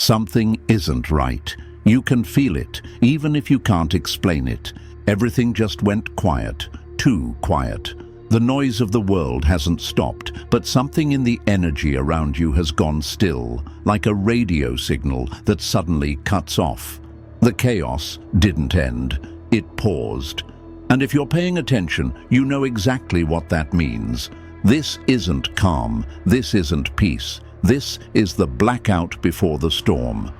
Something isn't right. You can feel it, even if you can't explain it. Everything just went quiet, too quiet. The noise of the world hasn't stopped, but something in the energy around you has gone still, like a radio signal that suddenly cuts off. The chaos didn't end. It paused. And if you're paying attention, you know exactly what that means. This isn't calm. This isn't peace. This is the blackout before the storm.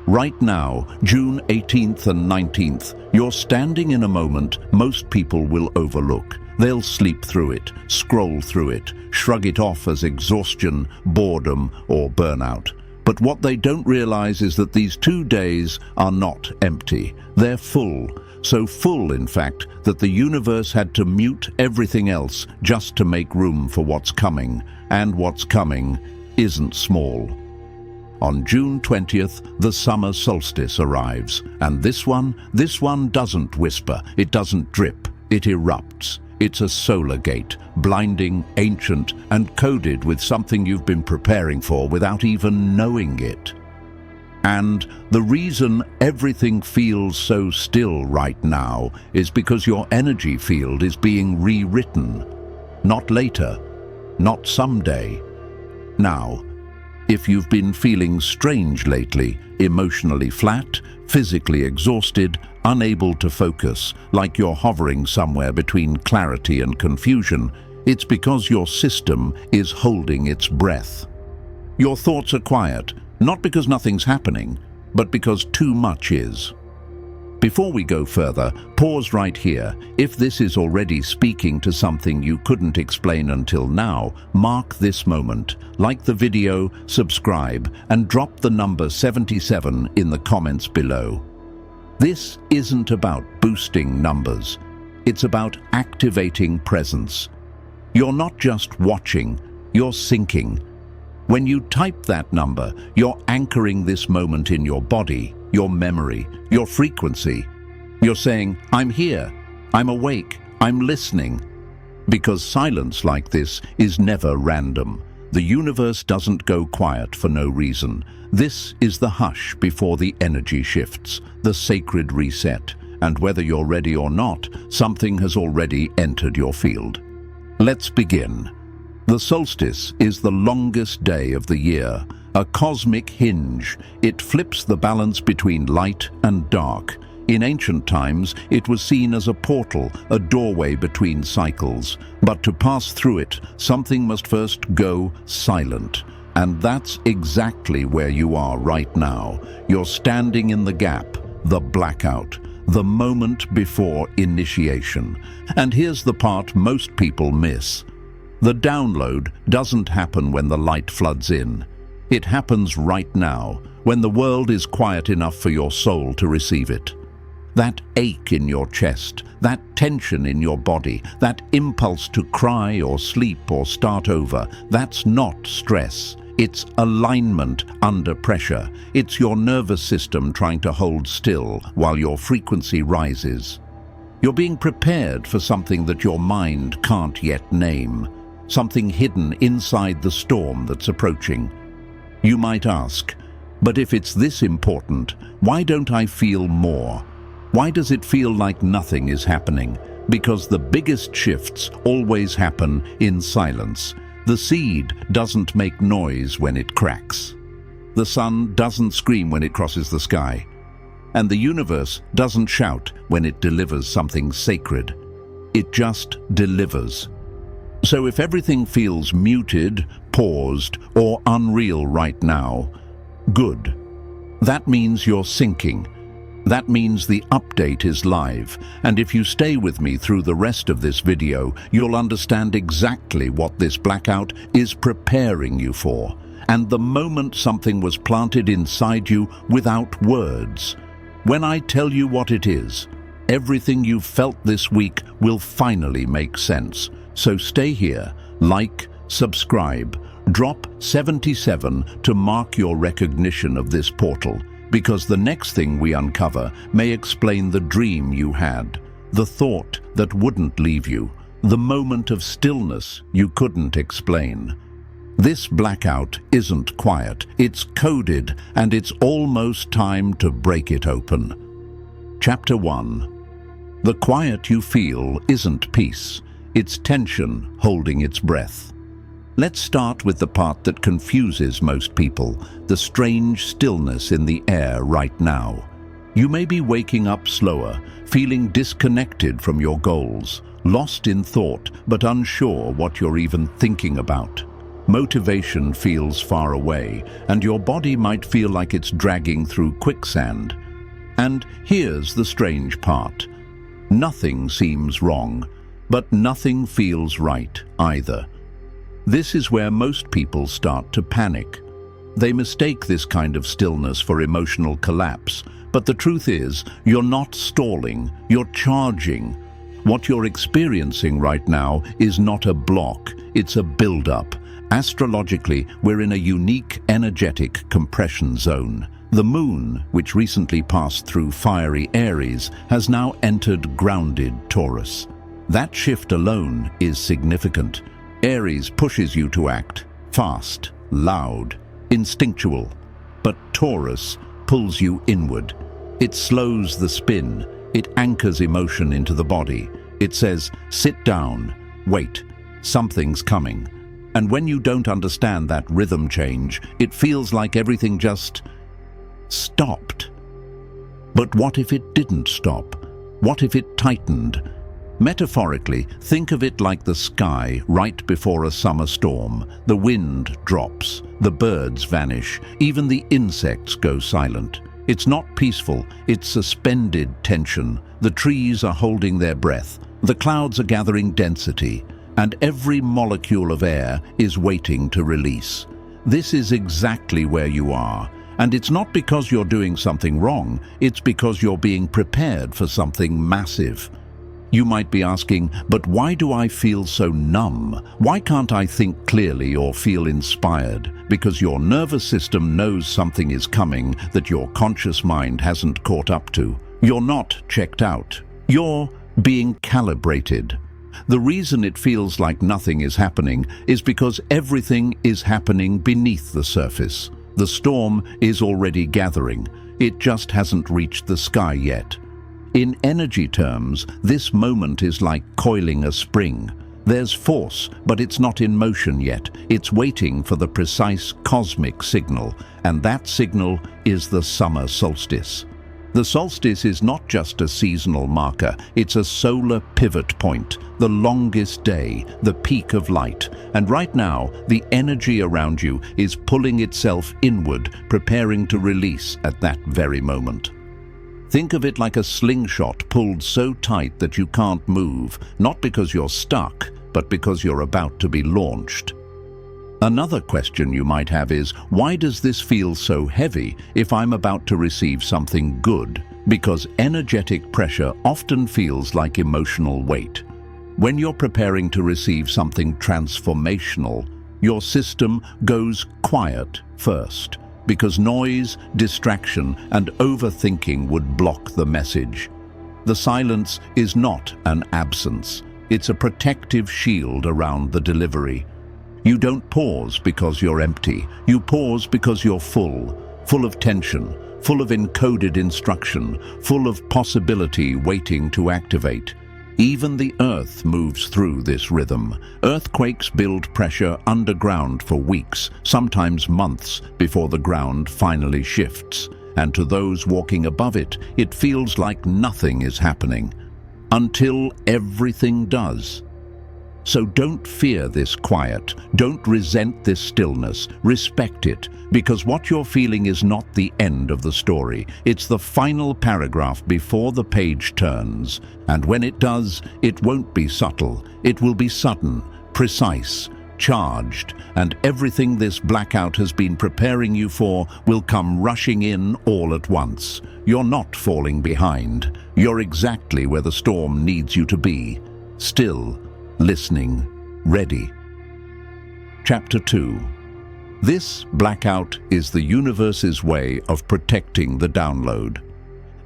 Right now, June 18th and 19th, you're standing in a moment most people will overlook. They'll sleep through it, scroll through it, shrug it off as exhaustion, boredom, or burnout. But what they don't realize is that these 2 days are not empty. They're full. So full, in fact, that the universe had to mute everything else just to make room for what's coming. And what's coming isn't small. On June 20th, the summer solstice arrives. And this one doesn't whisper, it doesn't drip, it erupts. It's a solar gate, blinding, ancient, and coded with something you've been preparing for without even knowing it. And the reason everything feels so still right now is because your energy field is being rewritten. Not later, not someday. Now. If you've been feeling strange lately, emotionally flat, physically exhausted, unable to focus, like you're hovering somewhere between clarity and confusion, it's because your system is holding its breath. Your thoughts are quiet, not because nothing's happening, but because too much is. Before we go further, pause right here. If this is already speaking to something you couldn't explain until now, mark this moment, like the video, subscribe, and drop the number 77 in the comments below. This isn't about boosting numbers. It's about activating presence. You're not just watching, you're syncing. When you type that number, you're anchoring this moment in your body, your memory, your frequency. You're saying, I'm here, I'm awake, I'm listening. Because silence like this is never random. The universe doesn't go quiet for no reason. This is the hush before the energy shifts, the sacred reset. And whether you're ready or not, something has already entered your field. Let's begin. The solstice is the longest day of the year. A cosmic hinge. It flips the balance between light and dark. In ancient times, it was seen as a portal, a doorway between cycles. But to pass through it, something must first go silent. And that's exactly where you are right now. You're standing in the gap, the blackout, the moment before initiation. And here's the part most people miss. The download doesn't happen when the light floods in. It happens right now, when the world is quiet enough for your soul to receive it. That ache in your chest, that tension in your body, that impulse to cry or sleep or start over, that's not stress. It's alignment under pressure. It's your nervous system trying to hold still while your frequency rises. You're being prepared for something that your mind can't yet name, something hidden inside the storm that's approaching. You might ask, but if it's this important, why don't I feel more? Why does it feel like nothing is happening? Because the biggest shifts always happen in silence. The seed doesn't make noise when it cracks. The sun doesn't scream when it crosses the sky. And the universe doesn't shout when it delivers something sacred. It just delivers. So if everything feels muted, paused, or unreal right now, good. That means you're syncing. That means the update is live. And if you stay with me through the rest of this video, you'll understand exactly what this blackout is preparing you for. And the moment something was planted inside you without words. When I tell you what it is, everything you've felt this week will finally make sense. So stay here, like, subscribe, drop 77 to mark your recognition of this portal, because the next thing we uncover may explain the dream you had, the thought that wouldn't leave you, the moment of stillness you couldn't explain. This blackout isn't quiet, it's coded, and it's almost time to break it open. Chapter 1. The quiet you feel isn't peace, it's tension holding its breath. Let's start with the part that confuses most people, the strange stillness in the air right now. You may be waking up slower, feeling disconnected from your goals, lost in thought, but unsure what you're even thinking about. Motivation feels far away, and your body might feel like it's dragging through quicksand. And here's the strange part. Nothing seems wrong, but nothing feels right either. This is where most people start to panic. They mistake this kind of stillness for emotional collapse, but the truth is, you're not stalling, you're charging. What you're experiencing right now is not a block, it's a build-up. Astrologically, we're in a unique energetic compression zone. The moon, which recently passed through fiery Aries, has now entered grounded Taurus. That shift alone is significant. Aries pushes you to act fast, loud, instinctual. But Taurus pulls you inward. It slows the spin. It anchors emotion into the body. It says, sit down, wait, something's coming. And when you don't understand that rhythm change, it feels like everything just stopped. But what if it didn't stop? What if it tightened? Metaphorically, think of it like the sky right before a summer storm. The wind drops, the birds vanish, even the insects go silent. It's not peaceful, it's suspended tension. The trees are holding their breath, the clouds are gathering density, and every molecule of air is waiting to release. This is exactly where you are, and it's not because you're doing something wrong, it's because you're being prepared for something massive. You might be asking, but why do I feel so numb? Why can't I think clearly or feel inspired? Because your nervous system knows something is coming that your conscious mind hasn't caught up to. You're not checked out. You're being calibrated. The reason it feels like nothing is happening is because everything is happening beneath the surface. The storm is already gathering. It just hasn't reached the sky yet. In energy terms, this moment is like coiling a spring. There's force, but it's not in motion yet. It's waiting for the precise cosmic signal, and that signal is the summer solstice. The solstice is not just a seasonal marker, it's a solar pivot point, the longest day, the peak of light. And right now, the energy around you is pulling itself inward, preparing to release at that very moment. Think of it like a slingshot pulled so tight that you can't move, not because you're stuck, but because you're about to be launched. Another question you might have is, why does this feel so heavy if I'm about to receive something good? Because energetic pressure often feels like emotional weight. When you're preparing to receive something transformational, your system goes quiet first, because noise, distraction, and overthinking would block the message. The silence is not an absence. It's a protective shield around the delivery. You don't pause because you're empty. You pause because you're full of tension, full of encoded instruction, full of possibility waiting to activate. Even the earth moves through this rhythm. Earthquakes build pressure underground for weeks, sometimes months, before the ground finally shifts. And to those walking above it, it feels like nothing is happening, until everything does. So don't fear this quiet, don't resent this stillness, respect it, because what you're feeling is not the end of the story. It's the final paragraph before the page turns, and when it does, it won't be subtle. It will be sudden, precise, charged, and everything this blackout has been preparing you for will come rushing in all at once. You're not falling behind. You're exactly where the storm needs you to be. Still, listening, ready. Chapter 2. This blackout is the universe's way of protecting the download.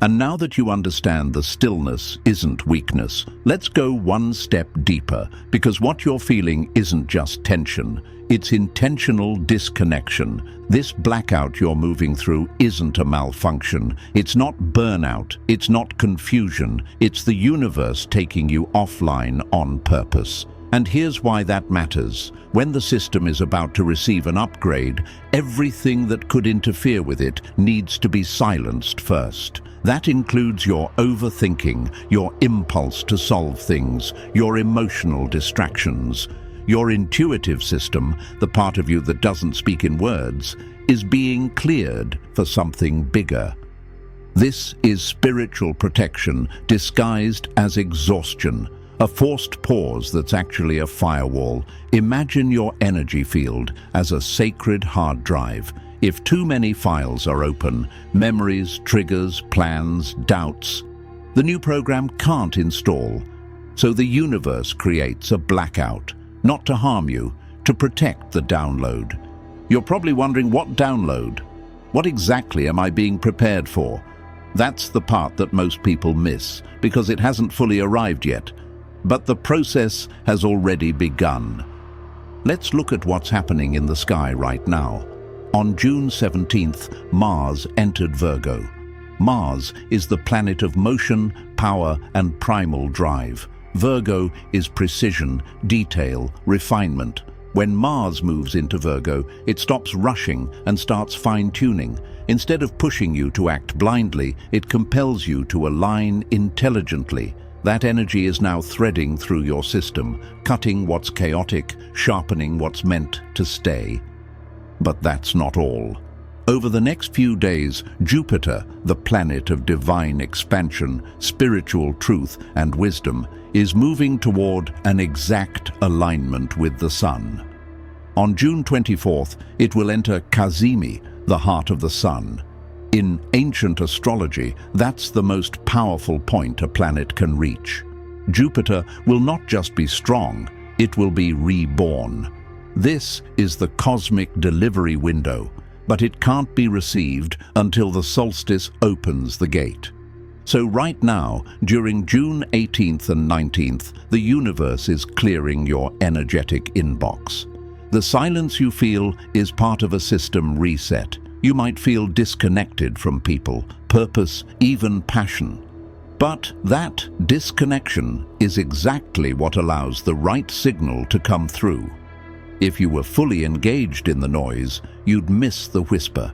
And now that you understand the stillness isn't weakness, let's go one step deeper, because what you're feeling isn't just tension, it's intentional disconnection. This blackout you're moving through isn't a malfunction, it's not burnout, it's not confusion, it's the universe taking you offline on purpose. And here's why that matters. When the system is about to receive an upgrade, everything that could interfere with it needs to be silenced first. That includes your overthinking, your impulse to solve things, your emotional distractions. Your intuitive system, the part of you that doesn't speak in words, is being cleared for something bigger. This is spiritual protection disguised as exhaustion. A forced pause that's actually a firewall. Imagine your energy field as a sacred hard drive. If too many files are open, memories, triggers, plans, doubts, the new program can't install. So the universe creates a blackout, not to harm you, to protect the download. You're probably wondering, what download? What exactly am I being prepared for? That's the part that most people miss, because it hasn't fully arrived yet. But the process has already begun. Let's look at what's happening in the sky right now. On June 17th, Mars entered Virgo. Mars is the planet of motion, power, and primal drive. Virgo is precision, detail, refinement. When Mars moves into Virgo, it stops rushing and starts fine-tuning. Instead of pushing you to act blindly, it compels you to align intelligently. That energy is now threading through your system, cutting what's chaotic, sharpening what's meant to stay. But that's not all. Over the next few days, Jupiter, the planet of divine expansion, spiritual truth, and wisdom, is moving toward an exact alignment with the Sun. On June 24th, it will enter Cazimi, the heart of the Sun. In ancient astrology, that's the most powerful point a planet can reach. Jupiter will not just be strong, it will be reborn. This is the cosmic delivery window, but it can't be received until the solstice opens the gate. So right now, during June 18th and 19th, the universe is clearing your energetic inbox. The silence you feel is part of a system reset. You might feel disconnected from people, purpose, even passion. But that disconnection is exactly what allows the right signal to come through. If you were fully engaged in the noise, you'd miss the whisper.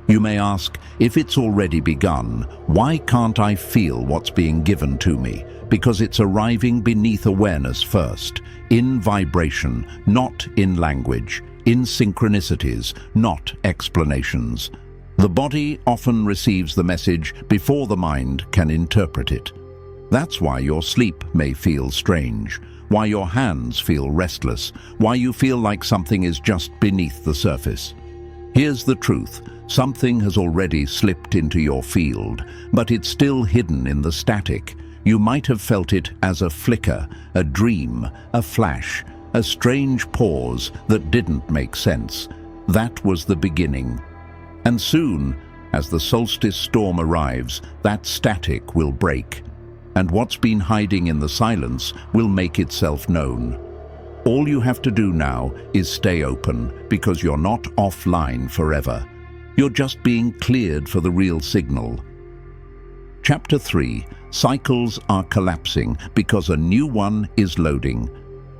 You may ask, if it's already begun, why can't I feel what's being given to me? Because it's arriving beneath awareness first, in vibration, not in language. In synchronicities, not explanations. The body often receives the message before the mind can interpret it. That's why your sleep may feel strange, why your hands feel restless, why you feel like something is just beneath the surface. Here's the truth. Something has already slipped into your field, but it's still hidden in the static. You might have felt it as a flicker, a dream, a flash, a strange pause that didn't make sense. That was the beginning. And soon, as the solstice storm arrives, that static will break. And what's been hiding in the silence will make itself known. All you have to do now is stay open, because you're not offline forever. You're just being cleared for the real signal. Chapter 3. Cycles are collapsing because a new one is loading.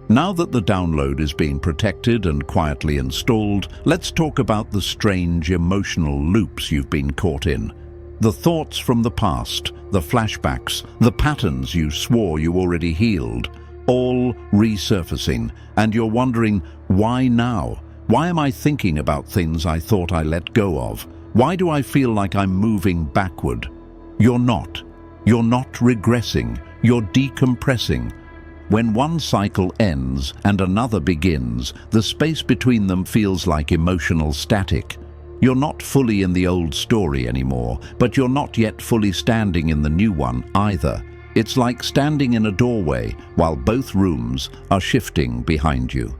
Now that the download is being protected and quietly installed, let's talk about the strange emotional loops you've been caught in. The thoughts from the past, the flashbacks, the patterns you swore you already healed, all resurfacing, and you're wondering, why now? Why am I thinking about things I thought I let go of? Why do I feel like I'm moving backward? You're not. You're not regressing. You're decompressing. When one cycle ends and another begins, the space between them feels like emotional static. You're not fully in the old story anymore, but you're not yet fully standing in the new one either. It's like standing in a doorway while both rooms are shifting behind you.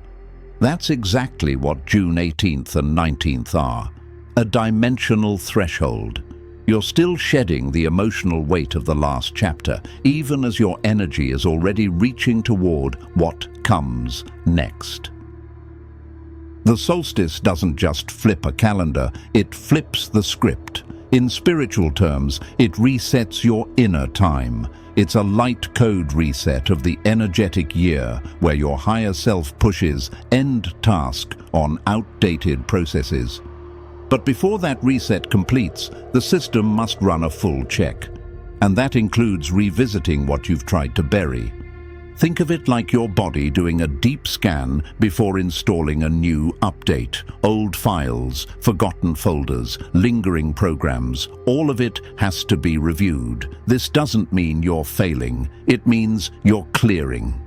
That's exactly what June 18th and 19th are. A dimensional threshold. You're still shedding the emotional weight of the last chapter, even as your energy is already reaching toward what comes next. The solstice doesn't just flip a calendar, it flips the script. In spiritual terms, it resets your inner time. It's a light code reset of the energetic year where your higher self pushes end task on outdated processes. But before that reset completes, the system must run a full check. And that includes revisiting what you've tried to bury. Think of it like your body doing a deep scan before installing a new update. Old files, forgotten folders, lingering programs, all of it has to be reviewed. This doesn't mean you're failing, it means you're clearing.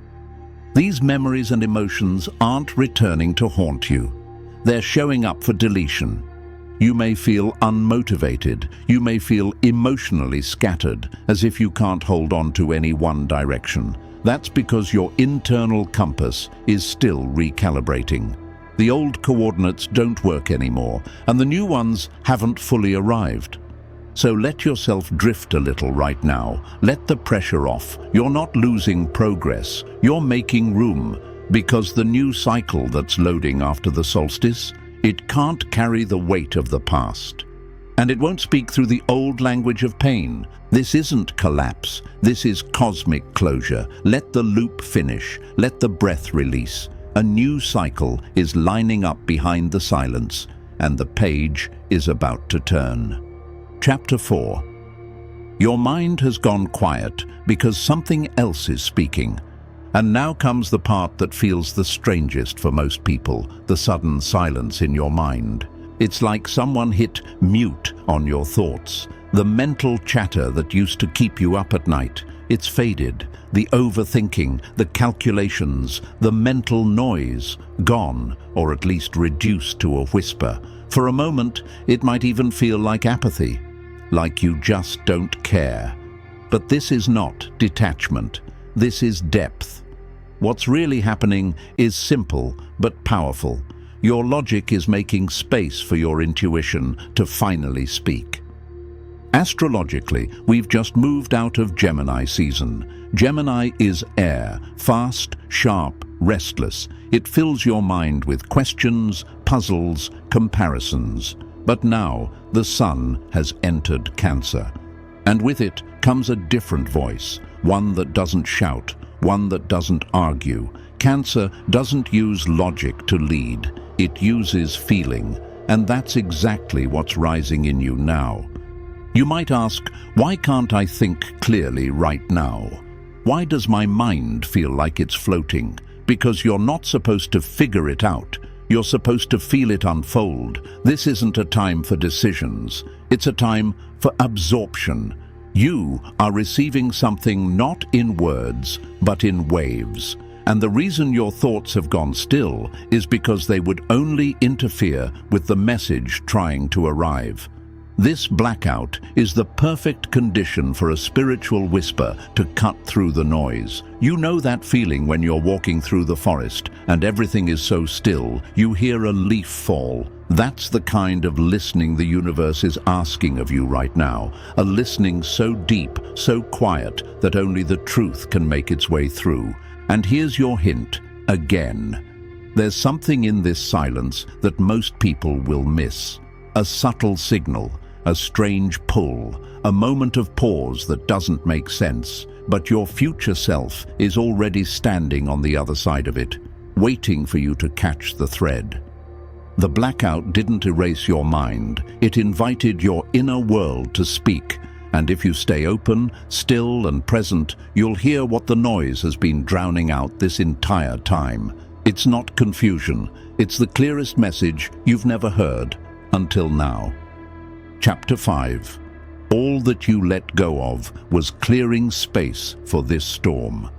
These memories and emotions aren't returning to haunt you. They're showing up for deletion. You may feel unmotivated, you may feel emotionally scattered, as if you can't hold on to any one direction. That's because your internal compass is still recalibrating. The old coordinates don't work anymore, and the new ones haven't fully arrived. So let yourself drift a little right now. Let the pressure off. You're not losing progress, you're making room, because the new cycle that's loading after the solstice, it can't carry the weight of the past. And it won't speak through the old language of pain. This isn't collapse, this is cosmic closure. Let the loop finish, let the breath release. A new cycle is lining up behind the silence, and the page is about to turn. Chapter 4. Your mind has gone quiet because something else is speaking. And now comes the part that feels the strangest for most people, the sudden silence in your mind. It's like someone hit mute on your thoughts. The mental chatter that used to keep you up at night, it's faded. The overthinking, the calculations, the mental noise, gone, or at least reduced to a whisper. For a moment, it might even feel like apathy, like you just don't care. But this is not detachment. This is depth. What's really happening is simple but powerful. Your logic is making space for your intuition to finally speak. Astrologically, we've just moved out of Gemini season. Gemini is air, fast, sharp, restless. It fills your mind with questions, puzzles, comparisons. But now, the sun has entered Cancer. And with it comes a different voice, one that doesn't shout, one that doesn't argue. Cancer doesn't use logic to lead, it uses feeling, and that's exactly what's rising in you now. You might ask, why can't I think clearly right now? Why does my mind feel like it's floating? Because you're not supposed to figure it out. You're supposed to feel it unfold. This isn't a time for decisions. It's a time for absorption. You are receiving something not in words, but in waves. And the reason your thoughts have gone still is because they would only interfere with the message trying to arrive. This blackout is the perfect condition for a spiritual whisper to cut through the noise. You know that feeling when you're walking through the forest and everything is so still, you hear a leaf fall. That's the kind of listening the universe is asking of you right now. A listening so deep, so quiet, that only the truth can make its way through. And here's your hint, again. There's something in this silence that most people will miss. A subtle signal, a strange pull, a moment of pause that doesn't make sense, but your future self is already standing on the other side of it, waiting for you to catch the thread. The blackout didn't erase your mind, it invited your inner world to speak, and if you stay open, still and present, you'll hear what the noise has been drowning out this entire time. It's not confusion, it's the clearest message you've never heard until now. Chapter 5. All that you let go of was clearing space for this storm.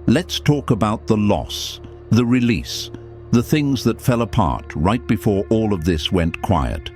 Let's talk about the loss, the release, the things that fell apart right before all of this went quiet.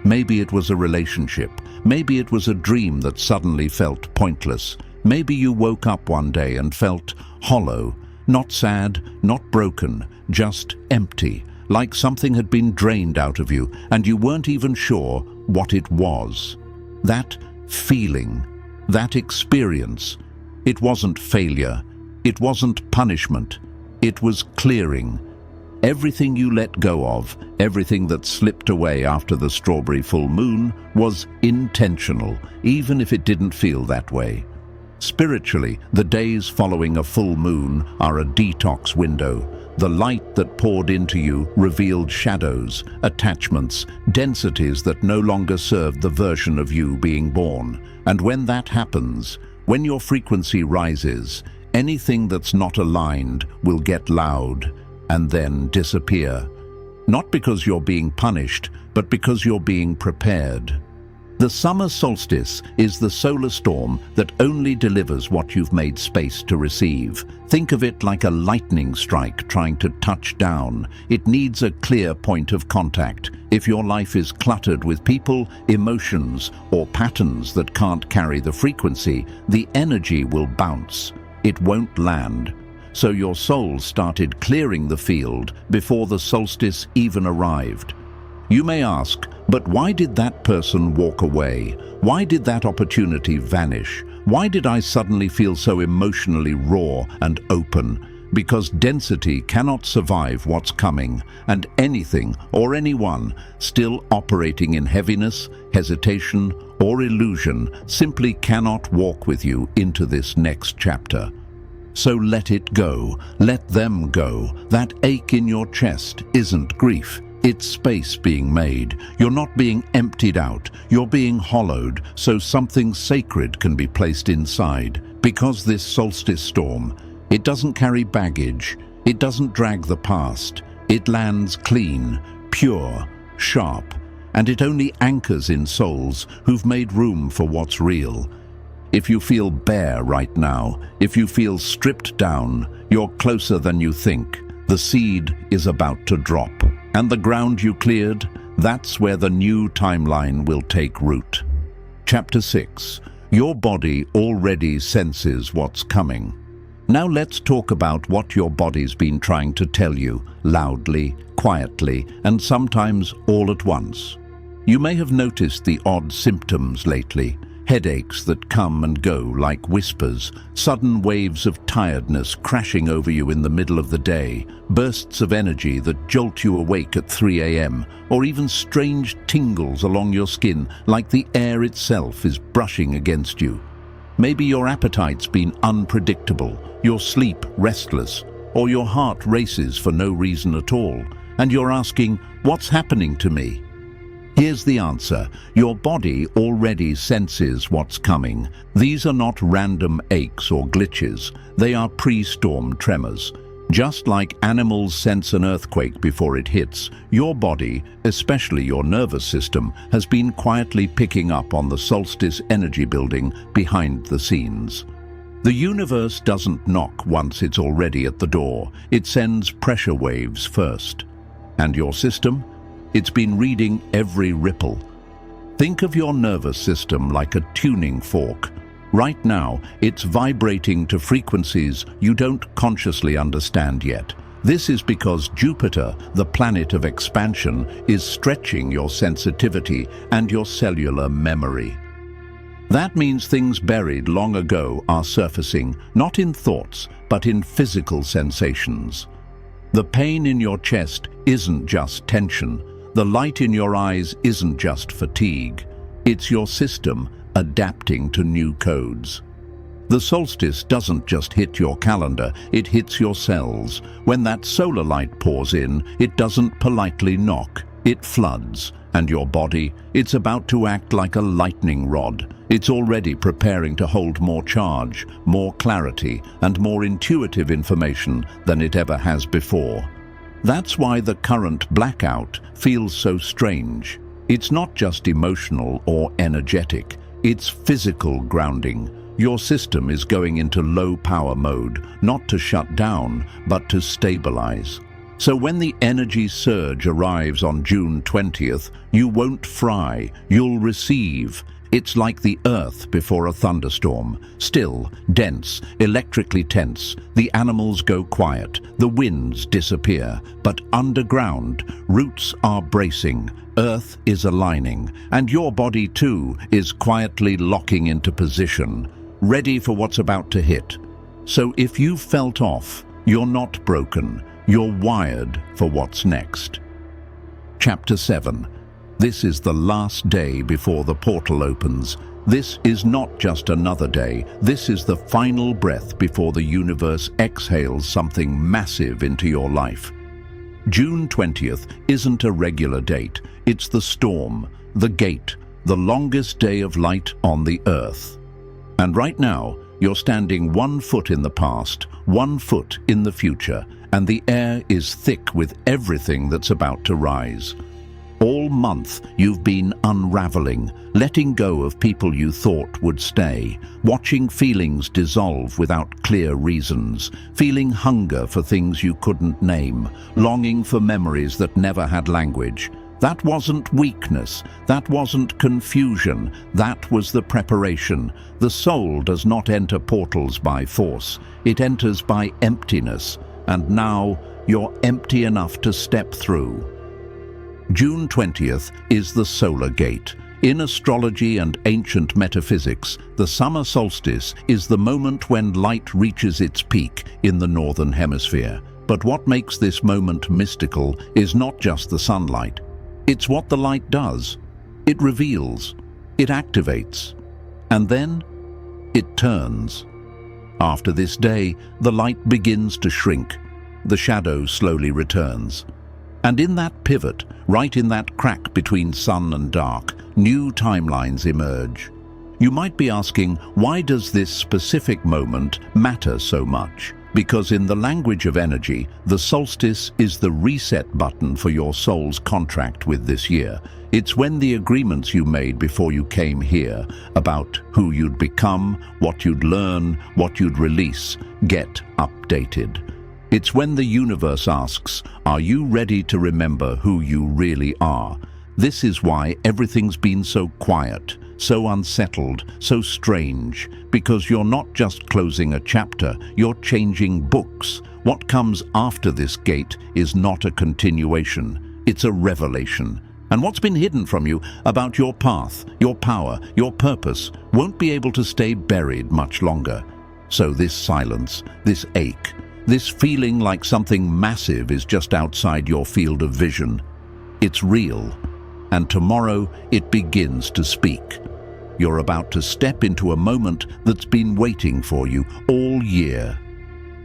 Maybe it was a relationship. Maybe it was a dream that suddenly felt pointless. Maybe you woke up one day and felt hollow, not sad, not broken, just empty, like something had been drained out of you and you weren't even sure what it was. that feeling, that experience. It wasn't failure. It wasn't punishment. It was clearing. Everything you let go of, everything that slipped away after the strawberry full moon, was intentional, even if it didn't feel that way. Spiritually, the days following a full moon are a detox window. The light that poured into you revealed shadows, attachments, densities that no longer served the version of you being born. And when that happens, when your frequency rises, anything that's not aligned will get loud and then disappear. Not because you're being punished, but because you're being prepared. The summer solstice is the solar storm that only delivers what you've made space to receive. Think of it like a lightning strike trying to touch down. It needs a clear point of contact. If your life is cluttered with people, emotions, or patterns that can't carry the frequency, the energy will bounce. It won't land. So your soul started clearing the field before the solstice even arrived. You may ask, but why did that person walk away? Why did that opportunity vanish? Why did I suddenly feel so emotionally raw and open? Because density cannot survive what's coming, and anything or anyone still operating in heaviness, hesitation, or illusion simply cannot walk with you into this next chapter. So let it go. Let them go. That ache in your chest isn't grief. It's space being made. You're not being emptied out. You're being hollowed so something sacred can be placed inside. Because this solstice storm, it doesn't carry baggage. It doesn't drag the past. It lands clean, pure, sharp, and it only anchors in souls who've made room for what's real. If you feel bare right now, if you feel stripped down, you're closer than you think. The seed is about to drop. And the ground you cleared, that's where the new timeline will take root. Chapter 6. Your body already senses what's coming. Now let's talk about what your body's been trying to tell you, loudly, quietly, and sometimes all at once. You may have noticed the odd symptoms lately. Headaches that come and go like whispers, sudden waves of tiredness crashing over you in the middle of the day, bursts of energy that jolt you awake at 3 a.m., or even strange tingles along your skin like the air itself is brushing against you. Maybe your appetite's been unpredictable, your sleep restless, or your heart races for no reason at all, and you're asking, what's happening to me? Here's the answer. Your body already senses what's coming. These are not random aches or glitches. They are pre-storm tremors. Just like animals sense an earthquake before it hits, your body, especially your nervous system, has been quietly picking up on the solstice energy building behind the scenes. The universe doesn't knock once it's already at the door. It sends pressure waves first. And your system? It's been reading every ripple. Think of your nervous system like a tuning fork. Right now, it's vibrating to frequencies you don't consciously understand yet. This is because Jupiter, the planet of expansion, is stretching your sensitivity and your cellular memory. That means things buried long ago are surfacing, not in thoughts, but in physical sensations. The pain in your chest isn't just tension. The light in your eyes isn't just fatigue. It's your system adapting to new codes. The solstice doesn't just hit your calendar, it hits your cells. When that solar light pours in, it doesn't politely knock, it floods. And your body, it's about to act like a lightning rod. It's already preparing to hold more charge, more clarity, and more intuitive information than it ever has before. That's why the current blackout feels so strange. It's not just emotional or energetic, it's physical grounding. Your system is going into low power mode, not to shut down, but to stabilize. So when the energy surge arrives on June 20th, you won't fry, you'll receive. It's like the earth before a thunderstorm. Still, dense, electrically tense. The animals go quiet, the winds disappear. But underground, roots are bracing, earth is aligning, and your body too is quietly locking into position, ready for what's about to hit. So if you've felt off, you're not broken, you're wired for what's next. Chapter 7. This is the last day before the portal opens. This is not just another day. This is the final breath before the universe exhales something massive into your life. June 20th isn't a regular date. It's the storm, the gate, the longest day of light on the earth. And right now, you're standing 1 foot in the past, 1 foot in the future, and the air is thick with everything that's about to rise. All month, you've been unraveling, letting go of people you thought would stay, watching feelings dissolve without clear reasons, feeling hunger for things you couldn't name, longing for memories that never had language. That wasn't weakness, that wasn't confusion, that was the preparation. The soul does not enter portals by force, it enters by emptiness, and now you're empty enough to step through. June 20th is the solar gate. In astrology and ancient metaphysics, the summer solstice is the moment when light reaches its peak in the northern hemisphere. But what makes this moment mystical is not just the sunlight. It's what the light does. It reveals, it activates, and then it turns. After this day, the light begins to shrink. The shadow slowly returns. And in that pivot, right in that crack between sun and dark, new timelines emerge. You might be asking, why does this specific moment matter so much? Because in the language of energy, the solstice is the reset button for your soul's contract with this year. It's when the agreements you made before you came here, about who you'd become, what you'd learn, what you'd release, get updated. It's when the universe asks, are you ready to remember who you really are? This is why everything's been so quiet, so unsettled, so strange, because you're not just closing a chapter, you're changing books. What comes after this gate is not a continuation, it's a revelation. And what's been hidden from you about your path, your power, your purpose, won't be able to stay buried much longer. So this silence, this ache, this feeling like something massive is just outside your field of vision, it's real. And tomorrow it begins to speak. You're about to step into a moment that's been waiting for you all year.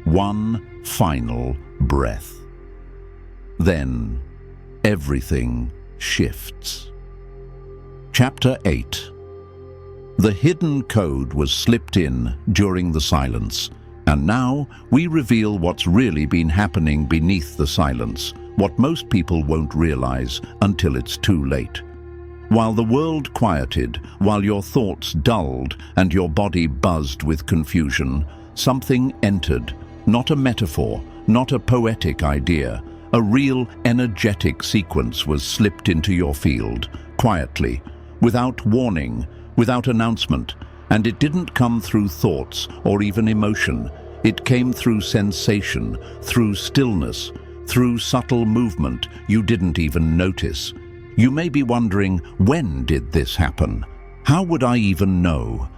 One final breath. Then everything shifts. Chapter 8. The hidden code was slipped in during the silence, and now we reveal what's really been happening beneath the silence, what most people won't realize until it's too late. While the world quieted, while your thoughts dulled and your body buzzed with confusion, something entered, not a metaphor, not a poetic idea. A real energetic sequence was slipped into your field, quietly, without warning, without announcement, and it didn't come through thoughts or even emotion. It came through sensation, through stillness, through subtle movement you didn't even notice. You may be wondering, when did this happen? How would I even know?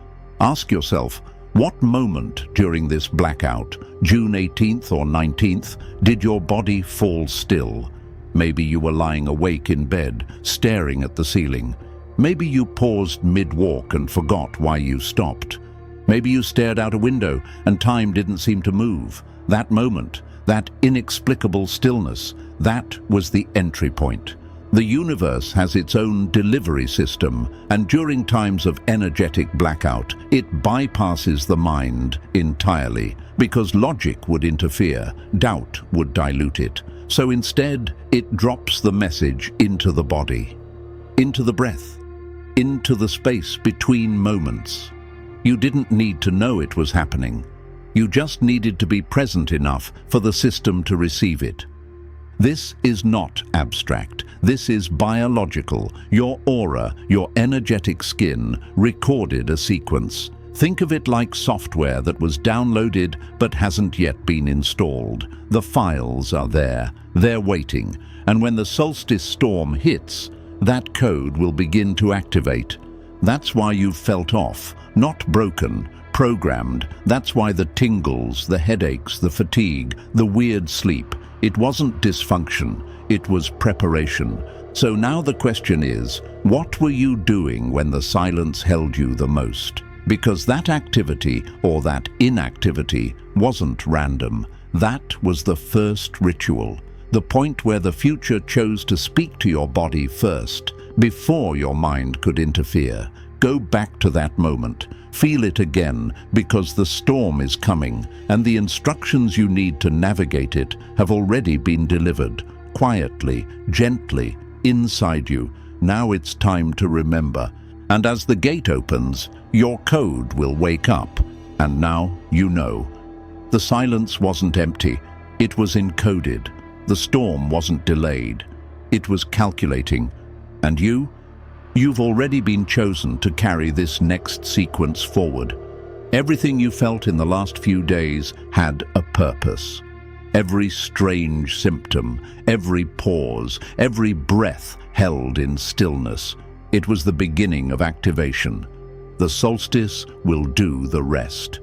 Ask yourself, what moment during this blackout, June 18th or 19th, did your body fall still? Maybe you were lying awake in bed, staring at the ceiling. Maybe you paused mid-walk and forgot why you stopped. Maybe you stared out a window and time didn't seem to move. That moment, that inexplicable stillness, that was the entry point. The universe has its own delivery system, and during times of energetic blackout, it bypasses the mind entirely, because logic would interfere, doubt would dilute it. So instead, it drops the message into the body, into the breath, into the space between moments. You didn't need to know it was happening. You just needed to be present enough for the system to receive it. This is not abstract. This is biological. Your aura, your energetic skin, recorded a sequence. Think of it like software that was downloaded but hasn't yet been installed. The files are there. They're waiting. And when the solstice storm hits, that code will begin to activate. That's why you've felt off, not broken, programmed. That's why the tingles, the headaches, the fatigue, the weird sleep. It wasn't dysfunction, it was preparation. So now the question is, what were you doing when the silence held you the most? Because that activity, or that inactivity, wasn't random. That was the first ritual. The point where the future chose to speak to your body first, before your mind could interfere. Go back to that moment. Feel it again, because the storm is coming, and the instructions you need to navigate it have already been delivered, quietly, gently, inside you. Now it's time to remember. And as the gate opens, your code will wake up. And now you know. The silence wasn't empty. It was encoded. The storm wasn't delayed. It was calculating. And you've already been chosen to carry this next sequence forward. Everything you felt in the last few days had a purpose. Every strange symptom, every pause, every breath held in stillness. It was the beginning of activation. The solstice will do the rest.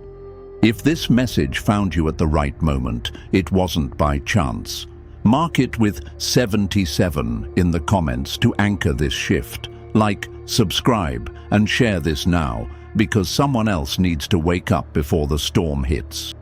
If this message found you at the right moment, it wasn't by chance. Mark it with 77 in the comments to anchor this shift. Like, subscribe, and share this now, because someone else needs to wake up before the storm hits.